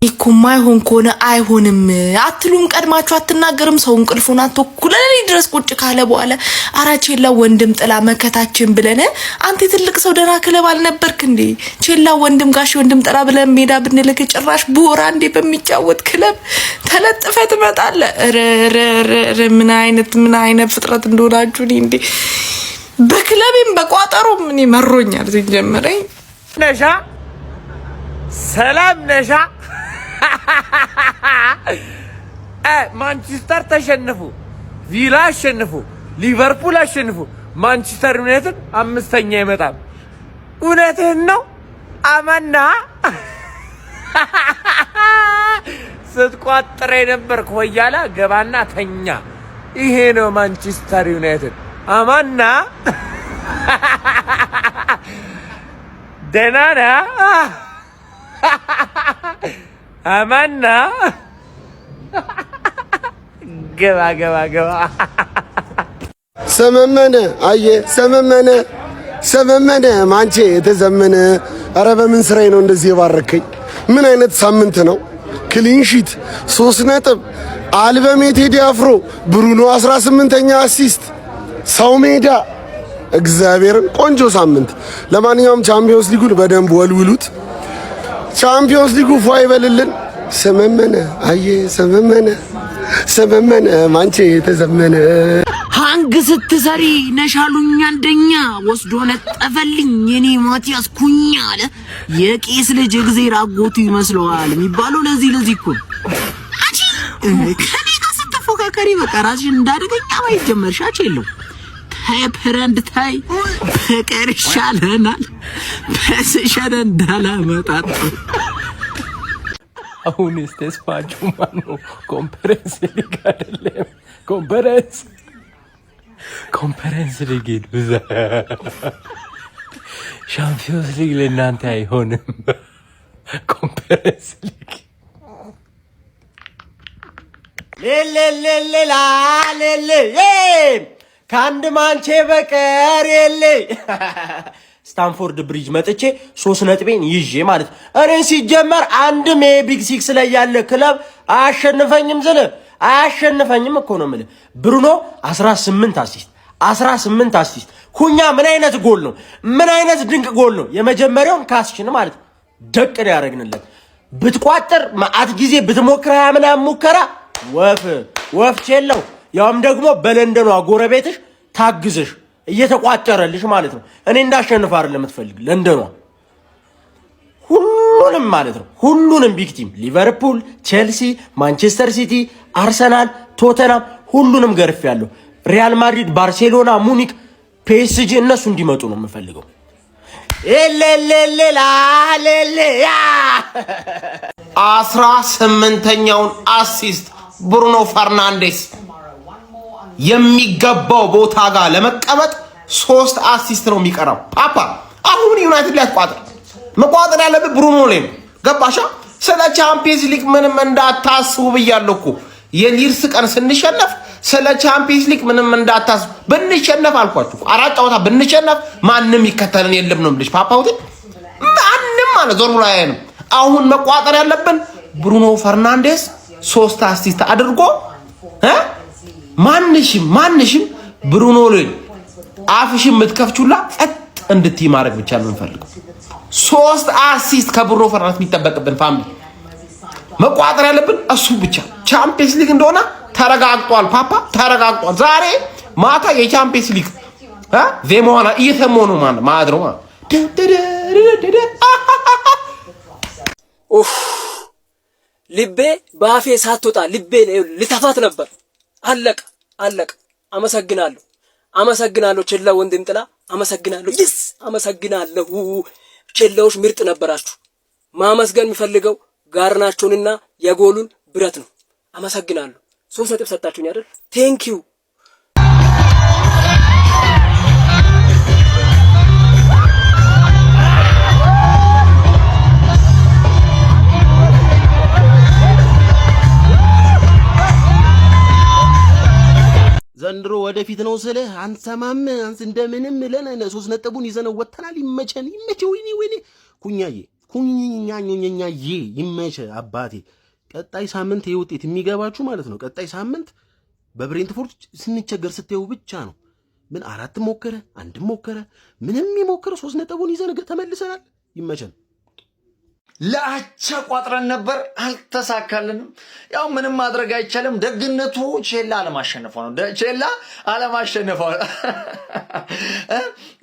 ይኩማይሆን ኮነ አይሆንም አትሉም ቀድማችሁ አትናገርም ሰው እንቅልፉን አትኩለለ ድረስ ቁጭ ካለ በኋላ አራቼላ ወንድም ጥላ መከታችን ብለን አንተ ትልቅ ሰው ደራ ክለብ አልነበርክ እንዴ ቼላ ወንድም ጋሽ ወንድም ጥላ ብለን ሜዳ ብንልክ ጭራሽ ቡራ እንዴ በሚጫወት ክለብ ተለጥፈ ትመጣለ ምን አይነት ፍጥረት እንደሆናችሁ እንዴ በክለብም በቋጠሮም እኔ መሮኛል ሲጀመረኝ ነሻ ሰላም ነሻ ማንቸስተር ተሸነፉ ቪላ አሸነፉ ሊቨርፑል አሸነፉ ማንቸስተር ዩናይትድ አምስተኛ ይመጣል እውነትህን ነው አማና ስትቋጥሬ ነበር ኮይያላ ገባና ተኛ ይሄ ነው ማንቸስተር ዩናይትድ አማና ደናና አማና ገባ ሰመመነ አየ ሰመመነ ማንቼ የተዘመነ አረ በምን ስራዬ ነው እንደዚህ የባረከኝ ምን አይነት ሳምንት ነው ክሊንሺት 3 ነጥብ አልበም ቴዲ አፍሮ ብሩኖ 18ኛ አሲስት ሰው ሜዳ እግዚአብሔርን ቆንጆ ሳምንት ለማንኛውም ቻምፒዮንስ ሊጉን በደንብ ወልውሉት ቻምፒዮንስ ሊጉ ፏይ በልልን ሰመመነ አየ ሰመመነ ማንቼ የተዘመነ ሃንግ ስትሰሪ ነሻሉኛ አንደኛ ወስዶ ነጠፈልኝ የኔ ማቲያስ ኩኛ አለ የቄስ ልጅ እግዚአብሔር አጎቱ ይመስለዋል የሚባለው ለዚህ እኮ አጂ ከኔ ጋር ስትፎካከሪ በቃ ራስሽን እንዳደገኛ ማይጀመርሻች የለው ሄፐረንድ ታይ ፍቅር ይሻለናል በስሸረ እንዳላመጣጥ አሁን ስቴስፋጁ ማኑ ኮንፈረንስ ሊግ አይደለም ኮንፈረንስ ሊግ ብዛ ሻምፒዮንስ ሊግ ለእናንተ አይሆንም ኮንፈረንስ ሊግ ሌ ካንድ ማንቼ በቀር የለ ስታንፎርድ ብሪጅ መጥቼ 3 ነጥቤን ይዤ ማለት እኔ ሲጀመር አንድም የቢግ 6 ላይ ያለ ክለብ አያሸንፈኝም እኮ ነው ማለት ብሩኖ 18 አሲስት ኩኛ ምን አይነት ጎል ነው ምን አይነት ድንቅ ጎል ነው የመጀመሪያውን ካስችን ማለት ደቅ ነው ያረግንለት ብትቋጥር ማአት ጊዜ ብትሞክራ ምናምን ሙከራ ወፍ ቼለው ያውም ደግሞ በለንደኗ ጎረቤትሽ ታግዝሽ እየተቋጠረልሽ ማለት ነው እኔ እንዳሸንፍ አይደለም የምትፈልግ ለንደኗ ሁሉንም ማለት ነው ሁሉንም ቢግ ቲም ሊቨርፑል ቼልሲ ማንቸስተር ሲቲ አርሰናል ቶተናም ሁሉንም ገርፍ ያለው ሪያል ማድሪድ ባርሴሎና ሙኒክ ፒኤስጂ እነሱ እንዲመጡ ነው የምፈልገው ያ 18ኛውን አሲስት ብሩኖ ፈርናንዴስ የሚገባው ቦታ ጋር ለመቀመጥ 3 አሲስት ነው የሚቀራው ፓፓ አሁን ዩናይትድ ላይ መቋጠር ያለበት ብሩኖ ላይ ነው ገባሻ ስለ ቻምፒየንስ ሊግ ምንም እንዳታስቡ ብያለሁ የሊርስ ቀን ስንሸነፍ ስለ ቻምፒየንስ ሊግ ምንም እንዳታስቡ ብንሸነፍ አልኳችሁ 4 ጨዋታ ብንሸነፍ ማንንም ይከተለን የለም ነው ልጅ ፓፓውቲ ማንንም ማለት ዞር ብሎ ያየን አሁን መቋጠር ያለብን ብሩኖ ፈርናንዴስ 3 አሲስት አድርጎ ማንሽም ብሩኖ ላይ አፍሽን ምትከፍቹላ ጸጥ እንድትይ ማድረግ ብቻ ነው እንፈልገው 3 አሲስት ከብሩኖ ፈርናንዴስ የሚጠበቅብን ፋሚሊ መቋጠር ያለብን እሱ ብቻ ቻምፒየንስ ሊግ እንደሆነ ተረጋግጧል ፓፓ ተረጋግጧል ዛሬ ማታ የቻምፒየንስ ሊግ ዜማዋና እየሰሞኑ ማለት ነው ልቤ ባፌ ሳትወጣ ልቤ ልተፋት ነበር አለቀ አመሰግናለሁ ቼላ ወንድም ጥላ አመሰግናለሁ ቼላዎች ምርጥ ነበራችሁ ማመስገን የሚፈልገው ጋርናቸውንና የጎሉን ብረት ነው አመሰግናለሁ 3 ነጥብ ሰጣችሁኝ አይደል ቴንኪዩ ዘንድሮ ወደፊት ነው ስለ አንሰማም አንስ እንደምንም ብለን 3 ነጥቡን ይዘነው ወተናል ይመቸው ወይኔ ኩኛዬ ኩኝኛኛኛ ይመቸ አባቴ። ቀጣይ ሳምንት ይሄ ውጤት የሚገባችሁ ማለት ነው። ቀጣይ ሳምንት በብሬንትፎርድ ስንቸገር ስትዩ ብቻ ነው። ምን 4 ሞከረ 1 ሞከረ ምንም ይሞክር 3 ነጥቡን ይዘን ተመልሰናል። ይመቸን። ለአቻ ቋጥረን ነበር አልተሳካልንም። ያው ምንም ማድረግ አይቻልም። ደግነቱ ቼላ አለማሸነፏ ነው። ቼላ አለማሸነፏ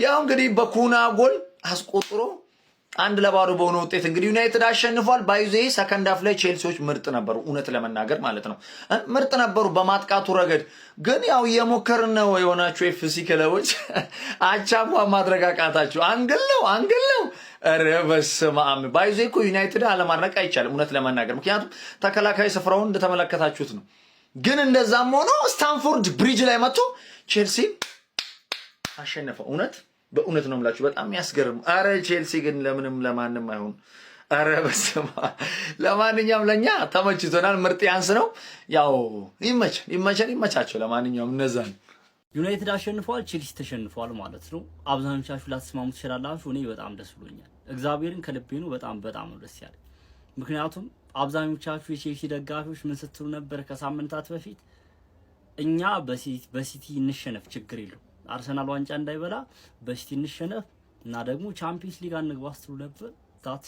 ያው እንግዲህ በኩና ጎል አስቆጥሮ 1-0 በሆነ ውጤት እንግዲህ ዩናይትድ አሸንፏል። ባይዜ ሰከንድ ሃፍ ላይ ቼልሲዎች ምርጥ ነበሩ፣ እውነት ለመናገር ማለት ነው። ምርጥ ነበሩ በማጥቃቱ ረገድ። ግን ያው የሞከርን ነው የሆናችሁ ኤፍሲ ክለቦች አቻ ማድረግ አቃታችሁ። አንግል ነው ኧረ በስመ አብ። ባይዜ እኮ ዩናይትድ አለማድነቅ አይቻልም እውነት ለመናገር፣ ምክንያቱም ተከላካይ ስፍራውን እንደተመለከታችሁት ነው። ግን እንደዛም ሆኖ ስታንፎርድ ብሪጅ ላይ መጥቶ ቼልሲ አሸነፈው። በእውነት ነው የምላችሁ፣ በጣም ያስገርም። አረ ቼልሲ ግን ለምንም ለማንም አይሆን። አረ በስመ አብ። ለማንኛውም ለኛ ተመችቶናል። ምርጥ ያንስ ነው። ያው ይመቻቸው። ለማንኛውም እነዛ ነው። ዩናይትድ አሸንፏል፣ ቼልሲ ተሸንፏል ማለት ነው። አብዛኞቻችሁ ላትስማሙ ትችላላችሁ። እኔ በጣም ደስ ብሎኛል። እግዚአብሔርን ከልቤ ነው። በጣም ነው ደስ ያለኝ። ምክንያቱም አብዛኞቻችሁ የቼልሲ ደጋፊዎች ምን ስትሉ ነበር ከሳምንታት በፊት? እኛ በሲቲ እንሸነፍ ችግር የለው፣ አርሰናል ዋንጫ እንዳይበላ በሲቲ እንሸነፍ እና ደግሞ ቻምፒየንስ ሊግ አንግባ ስትሉ ነበር። ታቲ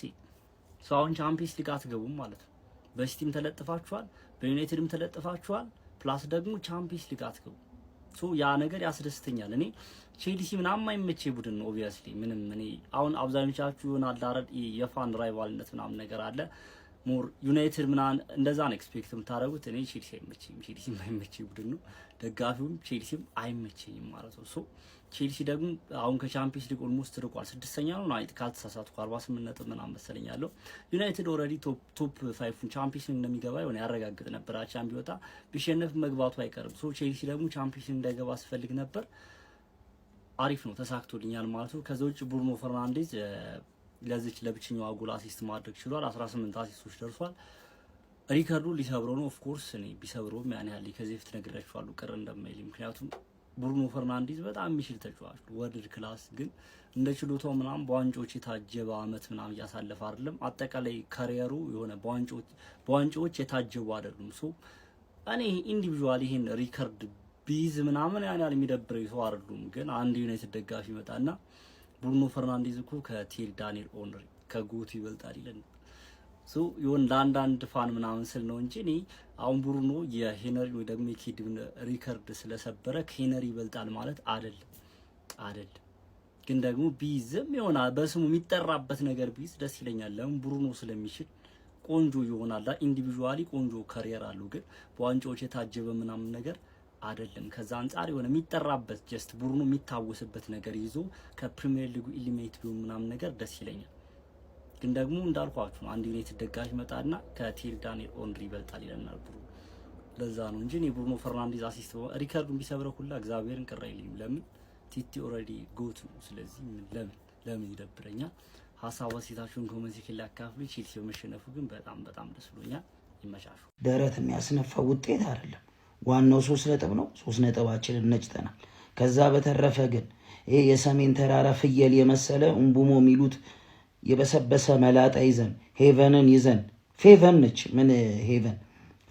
አሁን ቻምፒየንስ ሊግ አትገቡም ማለት ነው። በሲቲም ተለጥፋችኋል፣ በዩናይትድም ተለጥፋችኋል። ፕላስ ደግሞ ቻምፒየንስ ሊግ አትገቡ። ያ ነገር ያስደስተኛል። እኔ ቼልሲ ምናምን የማይመቼ ቡድን ነው ኦብቪየስሊ። ምንም እኔ አሁን አብዛኞቻችሁ ይሆናል አረድ የፋን ራይቫልነት ምናምን ነገር አለ። ሞር ዩናይትድ ምናምን እንደዛ ነው ኤክስፔክት የምታደርጉት። እኔ ቼልሲ አይመቸኝም። ቼልሲ የማይመቼ ቡድን ነው። ደጋፊውም ቼልሲም አይመቸኝም ማለት ነው። ቼልሲ ደግሞ አሁን ከቻምፒየንስ ሊግ ኦልሞስት ርቋል። 6ኛ ነው ናይት ካልተሳሳትኩ 48 ነጥብ ምናምን መሰለኝ ያለው። ዩናይትድ ኦልሬዲ ቶፕ 5 ቻምፒየንስ ሊግ እንደሚገባ የሆነ ያረጋግጥ ነበር። አቻም ቢወጣ ቢሸነፍ መግባቱ አይቀርም። ቼልሲ ደግሞ ቻምፒየንስ ሊግ እንዳይገባ አስፈልግ ነበር። አሪፍ ነው፣ ተሳክቶልኛል ማለት ነው። ከዛ ውጭ ብሩኖ ፈርናንዴዝ ለዚች ለብቸኛዋ ጎል አሲስት ማድረግ ችሏል። 18 አሲስቶች ደርሷል። ሪከርዱ ሊሰብረው ነው። ኦፍ ኮርስ እኔ ቢሰብረውም ያን ያህል ከዚህ በፊት ነግሬያችኋለሁ ቅር እንደማይል። ምክንያቱም ብሩኖ ፈርናንዴዝ በጣም የሚችል ተጫዋች ነው፣ ወርልድ ክላስ። ግን እንደ ችሎታው ምናምን በዋንጫዎች የታጀበ አመት ምናምን እያሳለፈ አይደለም። አጠቃላይ ካሪየሩ የሆነ በዋንጫዎች የታጀቡ አይደሉም። እኔ ኢንዲቪጁዋሊ ይሄን ሪከርድ ቢዝ ምናምን ያን ያህል የሚደብረኝ ሰው አይደሉም። ግን አንድ ዩናይትድ ደጋፊ ይመጣና ብሩኖ ፈርናንዴዝ እኮ ከቴሪ ዳንኤል ኦንሪ ከጎቱ ይበልጣል ይለን ይሁን ለአንዳንድ ፋን ምናምን ስል ነው እንጂ እኔ አሁን ብሩኖ የሄነሪ ወይ ደግሞ የኬድን ሪከርድ ስለሰበረ ከሄነሪ ይበልጣል ማለት አይደለም። ግን ደግሞ ቢዝም ይሆናል በስሙ የሚጠራበት ነገር ቢዝ ደስ ይለኛል። ለምን ብሩኖ ስለሚችል ቆንጆ ይሆናል። ኢንዲቪጁዋሊ ቆንጆ ካሪየር አለው። ግን በዋንጫዎች የታጀበ ምናምን ነገር አይደለም። ከዛ አንፃር የሆነ የሚጠራበት ጀስት ብሩኖ የሚታወስበት ነገር ይዞ ከፕሪሚየር ሊጉ ኢሊሚኔት ቢሆን ምናምን ነገር ደስ ይለኛል። ግን ደግሞ እንዳልኳችሁ አንድ ዩናይትድ ደጋፊ መጣና ከቴሪ ዳንኤል ኦንሪ ይበልጣል ይለናል ብሩኖ። ለዛ ነው እንጂ እኔ ብሩኖ ፈርናንዴዝ አሲስት ሪከርዱን ቢሰብረው ሁላ እግዚአብሔርን ቅር አይልኝም። ለምን ቲቲ ኦልሬዲ ጎት ነው። ስለዚህ ለምን ይደብረኛል? ሀሳብ አስተያየታችሁን ኮሜንት ሴክሽን ላይ አካፍሉ። ቼልሲ በመሸነፉ ግን በጣም ደስ ብሎኛል። ይመቻቹ። ደረት የሚያስነፋ ውጤት አይደለም። ዋናው 3 ነጥብ ነው። 3 ነጥባችንን ነጭተናል። ከዛ በተረፈ ግን ይሄ የሰሜን ተራራ ፍየል የመሰለ እንቡሞ የሚሉት የበሰበሰ መላጣ ይዘን ሄቨንን ይዘን ፌቨን ነች ምን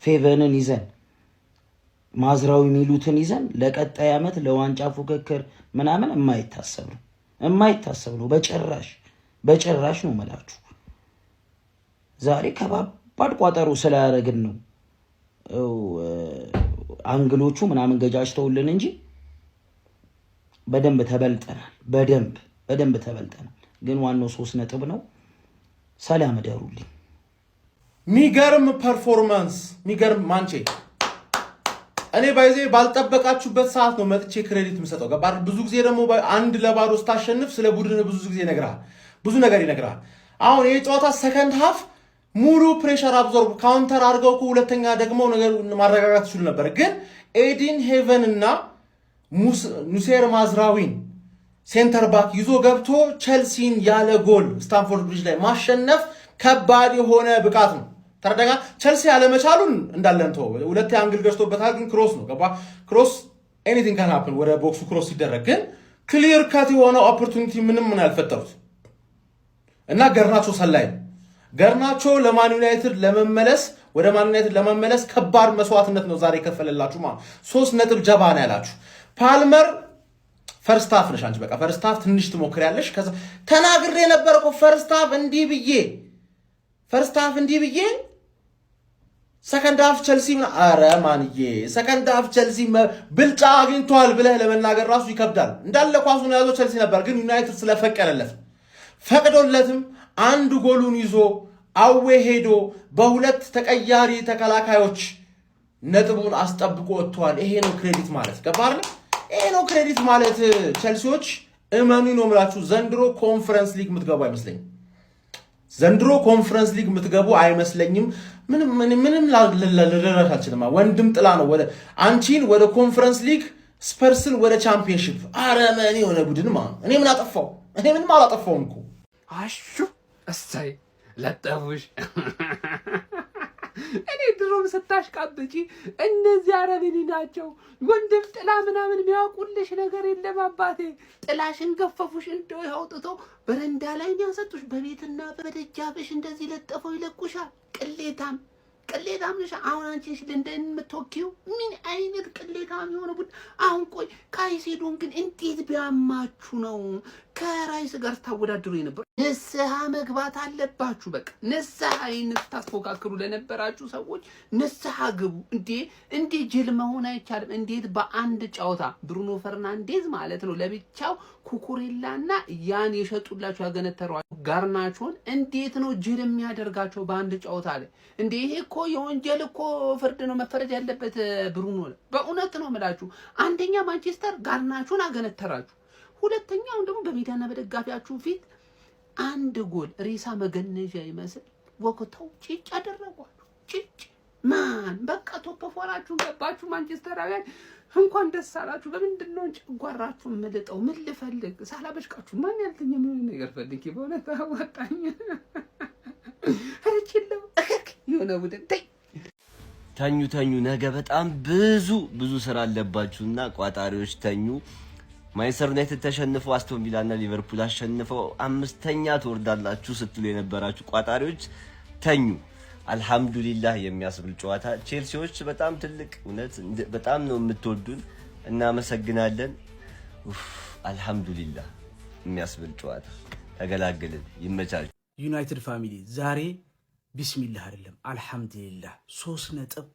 ፌቨንን ይዘን ማዝራዊ የሚሉትን ይዘን ለቀጣይ ዓመት ለዋንጫ ፉክክር ምናምን የማይታሰብ ነው። በጭራሽ ነው መላችሁ። ዛሬ ከባድ ቋጠሮ ስላደረግን ነው አንግሎቹ ምናምን ገጃጅተውልን እንጂ በደንብ ተበልጠናል። በደንብ ተበልጠናል። ግን ዋናው 3 ነጥብ ነው። ሰላም እደሩልኝ። ሚገርም ፐርፎርማንስ፣ ሚገርም ማንቼ። እኔ ባይዜ ባልጠበቃችሁበት ሰዓት ነው መጥቼ ክሬዲት የምሰጠው። ገባር ብዙ ጊዜ ደግሞ 1-0 ስታሸንፍ ስለ ቡድን ብዙ ጊዜ ይነግራል፣ ብዙ ነገር ይነግራል። አሁን ይሄ ጨዋታ ሰከንድ ሃፍ ሙሉ ፕሬሸር አብዞርብ ካውንተር አድርገው ሁለተኛ ደግሞ ነገር ማረጋጋት ይችሉ ነበር። ግን ኤዲን ሄቨን እና ኑሴር ማዝራዊን ሴንተር ባክ ይዞ ገብቶ ቼልሲን ያለ ጎል ስታንፎርድ ብሪጅ ላይ ማሸነፍ ከባድ የሆነ ብቃት ነው። ተረዳጋ። ቼልሲ ያለመቻሉን እንዳለን ተው። ሁለቴ አንግል ገዝቶበታል። ግን ክሮስ ነው ገባ። ክሮስ ኤኒቲንግ ካን ሃፕን ወደ ቦክሱ ክሮስ ሲደረግ ግን ክሊር ካት የሆነ ኦፖርቹኒቲ ምንም ያልፈጠሩት እና ገርናቾ ሰላይ ገርናቾ ለማን ዩናይትድ ለመመለስ ወደ ማን ዩናይትድ ለመመለስ ከባድ መስዋዕትነት ነው ዛሬ ከፈለላችሁ ማለት 3 ነጥብ ጀባ ነው ያላችሁ። ፓልመር ፈርስት ሃፍ ነሽ አንቺ በቃ ፈርስት ሃፍ ትንሽ ትሞክሪያለሽ። ከዛ ተናግሬ ነበር እኮ ፈርስት ሃፍ እንዲህ ብዬ ሰከንድ ሃፍ ቸልሲ አረ ማንዬ ሰከንድ ሃፍ ቸልሲ ብልጫ አግኝቷል ብለህ ለመናገር ራሱ ይከብዳል። እንዳለ ኳሱን ያዘው ቸልሲ ነበር፣ ግን ዩናይትድ ስለፈቀደለት ፈቅዶለትም አንድ ጎሉን ይዞ አዌ ሄዶ በሁለት ተቀያሪ ተከላካዮች ነጥቡን አስጠብቆ ወጥቷል። ይሄ ነው ክሬዲት ማለት ገባር? ይሄ ነው ክሬዲት ማለት። ቸልሲዎች እመኑ ነው የምላችሁ ዘንድሮ ኮንፈረንስ ሊግ የምትገቡ አይመስለኝም። ዘንድሮ ኮንፈረንስ ሊግ የምትገቡ አይመስለኝም። ምንም ልደረስ አልችልም። ወንድም ጥላ ነው ወደ አንቺን ወደ ኮንፈረንስ ሊግ ስፐርስን ወደ ቻምፒየንሺፕ። አረ ምን የሆነ ቡድን እኔ ምን አጠፋው? እኔ ምንም አላጠፋውም እኮ። አሹ እሰይ ለጠፉሽ። እኔ ድሮም ስታሽቃብጪ እነዚህ አረብኒ ናቸው ወንድም ጥላ ምናምን የሚያውቁልሽ ነገር የለም አባቴ። ጥላሽን ገፈፉሽ እንደው ያውጥቶ በረንዳ ላይ የሚያሰጡሽ በቤትና በደጃፍሽ እንደዚህ ለጠፈው ይለቁሻል። ቅሌታም ነሽ። አሁን አንቺሽ ለንደን የምትወኪው ምን አይነት ቅሌታም የሆነ ቡድ። አሁን ቆይ ካይሴዶን ግን እንዴት ቢያማችሁ ነው ከራይስ ጋር ታወዳድሩ የነበር? ንስሐ መግባት አለባችሁ። በቃ ንስሐ ታስፎካክሩ ለነበራችሁ ሰዎች ንስሐ ግቡ። እንዴ ጅል መሆን አይቻልም። እንዴት በአንድ ጨዋታ ብሩኖ ፈርናንዴዝ ማለት ነው ለብቻው ኩኩሬላና ያን የሸጡላችሁ ያገነተሯችሁ ጋርናቾን እንዴት ነው ጅል የሚያደርጋቸው በአንድ ጨዋታ ላይ? እንዴ ይሄ እኮ የወንጀል እኮ ፍርድ ነው መፈረድ ያለበት ብሩኖ። በእውነት ነው የምላችሁ። አንደኛ ማንቸስተር ጋርናቾን አገነተራችሁ። ሁለተኛው ደግሞ በሜዳና በደጋፊያችሁ ፊት አንድ ጎል ሬሳ መገነዣ ይመስል ወቅተው ጭጭ አደረጓችሁ። ጭጭ ማን በቃ ቶፕ ፎራችሁ ገባችሁ። ማንቸስተራውያን እንኳን ደስ አላችሁ። ለምንድን ነው ጨጓራችሁ መልጠው? ምን ልፈልግ ሳላበሽቃችሁ ማን ያልተኛ ምን ነገር ፈልጊ። በእውነት አዋጣኝ አረችለው የሆነ ቡድን ተኙ። ነገ በጣም ብዙ ስራ አለባችሁና ቋጣሪዎች ተኙ። ማንቸስተር ዩናይትድ ተሸንፎ አስቶን ቪላና ሊቨርፑል አሸንፈው 5ኛ ትወርዳላችሁ ስትሉ የነበራችሁ ቋጣሪዎች ተኙ። አልহামዱሊላህ የሚያስብል ጨዋታ። ቼልሲዎች በጣም ትልቅ እውነት በጣም ነው የምትወዱን፣ እናመሰግናለን። አልহামዱሊላህ የሚያስብል ጨዋታ ተገላገልን። ይመቻችሁ። ዩናይትድ ፋሚሊ ዛሬ ቢስሚላህ አይደለም አልহামዱሊላህ 3 ነጥብ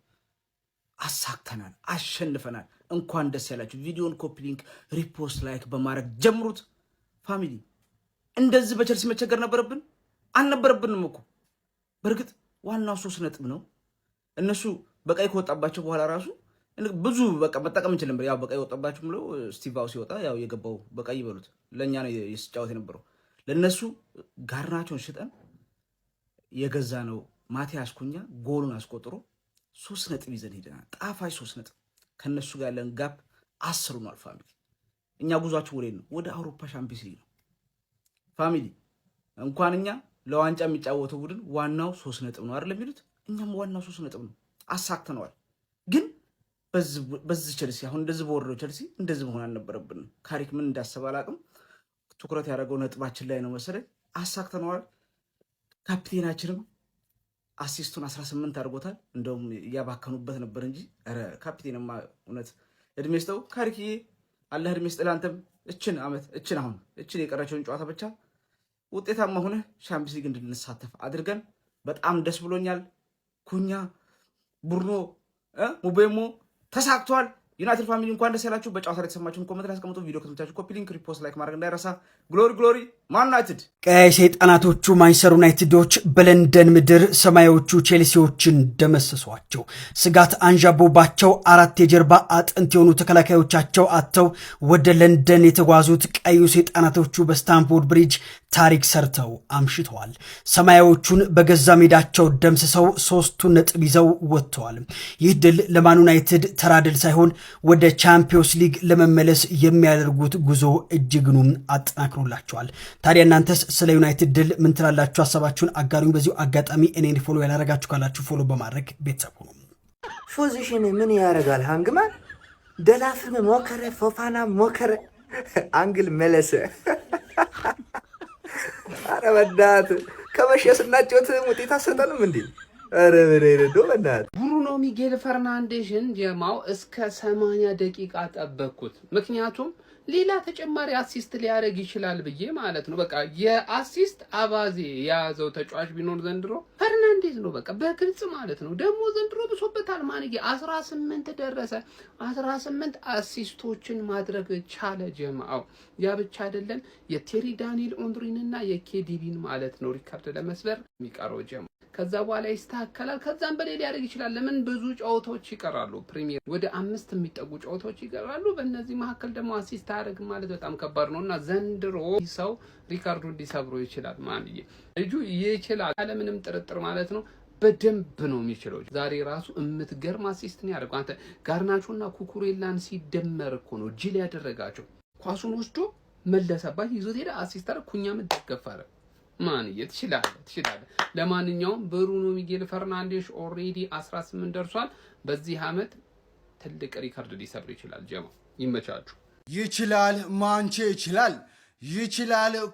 አሳክተናል፣ አሸንፈናል። እንኳን ደስ ያላችሁ። ቪዲዮን ኮፒ ሊንክ፣ ሪፖስት፣ ላይክ በማድረግ ጀምሩት ፋሚሊ። እንደዚህ በቸልሲ መቸገር ነበረብን? አልነበረብንም እኮ። በእርግጥ ዋናው 3 ነጥብ ነው። እነሱ በቀይ ከወጣባቸው በኋላ ራሱ ብዙ በቃ መጠቀም እንችል ነበር። ያው በቀይ ወጣባቸው ብለው ስቲቫው ሲወጣ ያው የገባው በቀይ ይበሉት ለኛ ነው የስጫወት የነበረው። ለነሱ ጋርናቾን ሽጠን የገዛ ነው ማቲያስ ኩኛ ጎሉን አስቆጥሮ 3 ነጥብ ይዘን ሄደናል። ጣፋጭ 3 ነጥብ። ከነሱ ጋር ያለን ጋፕ 10 ሆኗል ፋሚሊ። እኛ ጉዟችን ወዴት ነው? ወደ አውሮፓ ሻምፒዮንስ ሊግ ነው ፋሚሊ። እንኳን እኛ ለዋንጫ የሚጫወተው ቡድን ዋናው 3 ነጥብ ነው አይደል የሚሉት? እኛም ዋናው 3 ነጥብ ነው፣ አሳክተነዋል። ግን በዚህ ቸልሲ አሁን እንደዚህ በወረደው ቸልሲ እንደዚህ መሆን አልነበረብንም። ካሪክ ምን እንዳሰበ አላውቅም። ትኩረት ያደረገው ነጥባችን ላይ ነው መሰለኝ። አሳክተነዋል። ካፕቴናችንም አሲስቱን 18 አድርጎታል። እንደውም እያባከኑበት ነበር እንጂ ኧረ ካፒቴንማ እውነት እድሜ ስጠው ካሪክዬ፣ አላህ እድሜ ስጠው። አንተም እችን የቀረችውን ጨዋታ ብቻ ውጤታማ ሆነ ሻምፒዮንስ ሊግ እንድንሳተፍ አድርገን በጣም ደስ ብሎኛል። ኩኛ ቡርኖ ሙቤሞ ተሳክቷል። ዩናይትድ ፋሚሊ እንኳን ደስ ያላችሁ። በጨዋታ ላይ የተሰማችሁን ኮሜንት ላይ አስቀምጡ። ቪዲዮ ከተመቻችሁ ኮፒ ሊንክ፣ ሪፖስት፣ ላይክ ማድረግ እንዳይረሳ። ግሎሪ ማን ዩናይትድ። ቀይ ሰይጣናቶቹ ማንቸስተር ዩናይትዶች በለንደን ምድር ሰማያዎቹ ቼልሲዎችን ደመሰሷቸው። ስጋት አንዣቦባቸው 4 የጀርባ አጥንት የሆኑ ተከላካዮቻቸው አጥተው ወደ ለንደን የተጓዙት ቀዩ ሰይጣናቶቹ በስታንፎርድ ብሪጅ ታሪክ ሰርተው አምሽተዋል። ሰማያዎቹን በገዛ ሜዳቸው ደምስሰው 3 ነጥብ ይዘው ወጥተዋል። ይህ ድል ለማን ዩናይትድ ተራ ድል ሳይሆን ወደ ቻምፒዮንስ ሊግ ለመመለስ የሚያደርጉት ጉዞ እጅግኑም አጠናክሮላቸዋል። ታዲያ እናንተስ ስለ ዩናይትድ ድል ምን ትላላችሁ? ሀሳባችሁን አጋሩኝ። በዚሁ አጋጣሚ እኔን ፎሎ ያላረጋችሁ ካላችሁ ፎሎ በማድረግ ቤተሰብ ሁኑ። ፖዚሽን ምን ያደርጋል? ሃንግማን ደላፍም ሞከረ፣ ፎፋና ሞከረ፣ አንግል መለሰ። አረ በዳት ከመሸ ስናጨውት ውጤት አሰጠንም እንዴ? አረ በረዶ በእናትህ ብሩኖ ሚጌል ፈርናንዴሽን ጀማው እስከ 80 ደቂቃ ጠበቅኩት። ምክንያቱም ሌላ ተጨማሪ አሲስት ሊያደርግ ይችላል ብዬ ማለት ነው። በቃ የአሲስት አባዜ የያዘው ተጫዋች ቢኖር ዘንድሮ ፈርናንዴዝ ነው። በቃ በግልጽ ማለት ነው። ደግሞ ዘንድሮ ብሶበታል። ማንዬ 18 ደረሰ። 18 አሲስቶችን ማድረግ ቻለ ጀማው። ያ ብቻ አይደለም፣ የቴሪ ዳንኤል ኦንድሪንና የኬዲቢን ማለት ነው ሪካርድ ለመስበር የሚቀረው ጀማ። ከዛ በኋላ ይስተካከላል። ከዛም በላይ ሊያደርግ ይችላል። ለምን ብዙ ጨዋታዎች ይቀራሉ። ፕሪሚየር ወደ 5 የሚጠጉ ጨዋታዎች ይቀራሉ። በእነዚህ መካከል ደግሞ አሲስት አያደርግ ማለት በጣም ከባድ ነውና ዘንድሮ ሰው ሪካርዱን ሊሰብሮ ይችላል። ማንዬ ልጁ ይችላል ያለምንም ጥርጥር ማለት ነው። በደንብ ነው የሚችለው። ዛሬ ራሱ እምትገርም አሲስት ነው ያደርገው። አንተ ጋርናቾና ኩኩሬላን ሲደመር እኮ ነው ጂል ያደረጋቸው። ኳሱን ወስዶ መለሰባት፣ ይዞት ሄደ፣ አሲስት አደረገ። ኩኛ ምትደገፋለ ማንዬ ትችላለህ። ለማንኛውም ብሩኖ ሚጌል ፈርናንዴሽ ኦሬዲ 18 ደርሷል። በዚህ አመት ትልቅ ሪካርድ ሊሰብር ይችላል። ጀማ ይመቻችሁ። ይችላል፣ ማንቼ ይችላል፣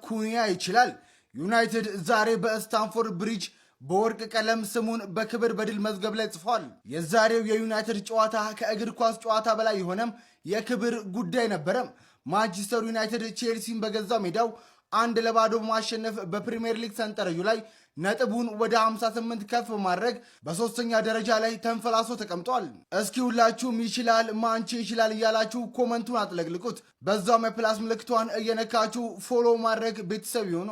ኩኒያ ይችላል። ዩናይትድ ዛሬ በስታንፎርድ ብሪጅ በወርቅ ቀለም ስሙን በክብር በድል መዝገብ ላይ ጽፏል። የዛሬው የዩናይትድ ጨዋታ ከእግር ኳስ ጨዋታ በላይ የሆነም የክብር ጉዳይ ነበረም። ማንቸስተር ዩናይትድ ቼልሲን በገዛ ሜዳው 1-0 በማሸነፍ በፕሪሚየር ሊግ ሰንጠረዡ ላይ ነጥቡን ወደ 58 ከፍ በማድረግ በሶስተኛ ደረጃ ላይ ተንፈላሶ ተቀምጧል። እስኪ ሁላችሁም ይችላል ማንቼ ይችላል እያላችሁ ኮመንቱን አጥለቅልቁት። በዛውም የፕላስ ምልክቷን እየነካችሁ ፎሎ ማድረግ ቤተሰብ ይሁኑ።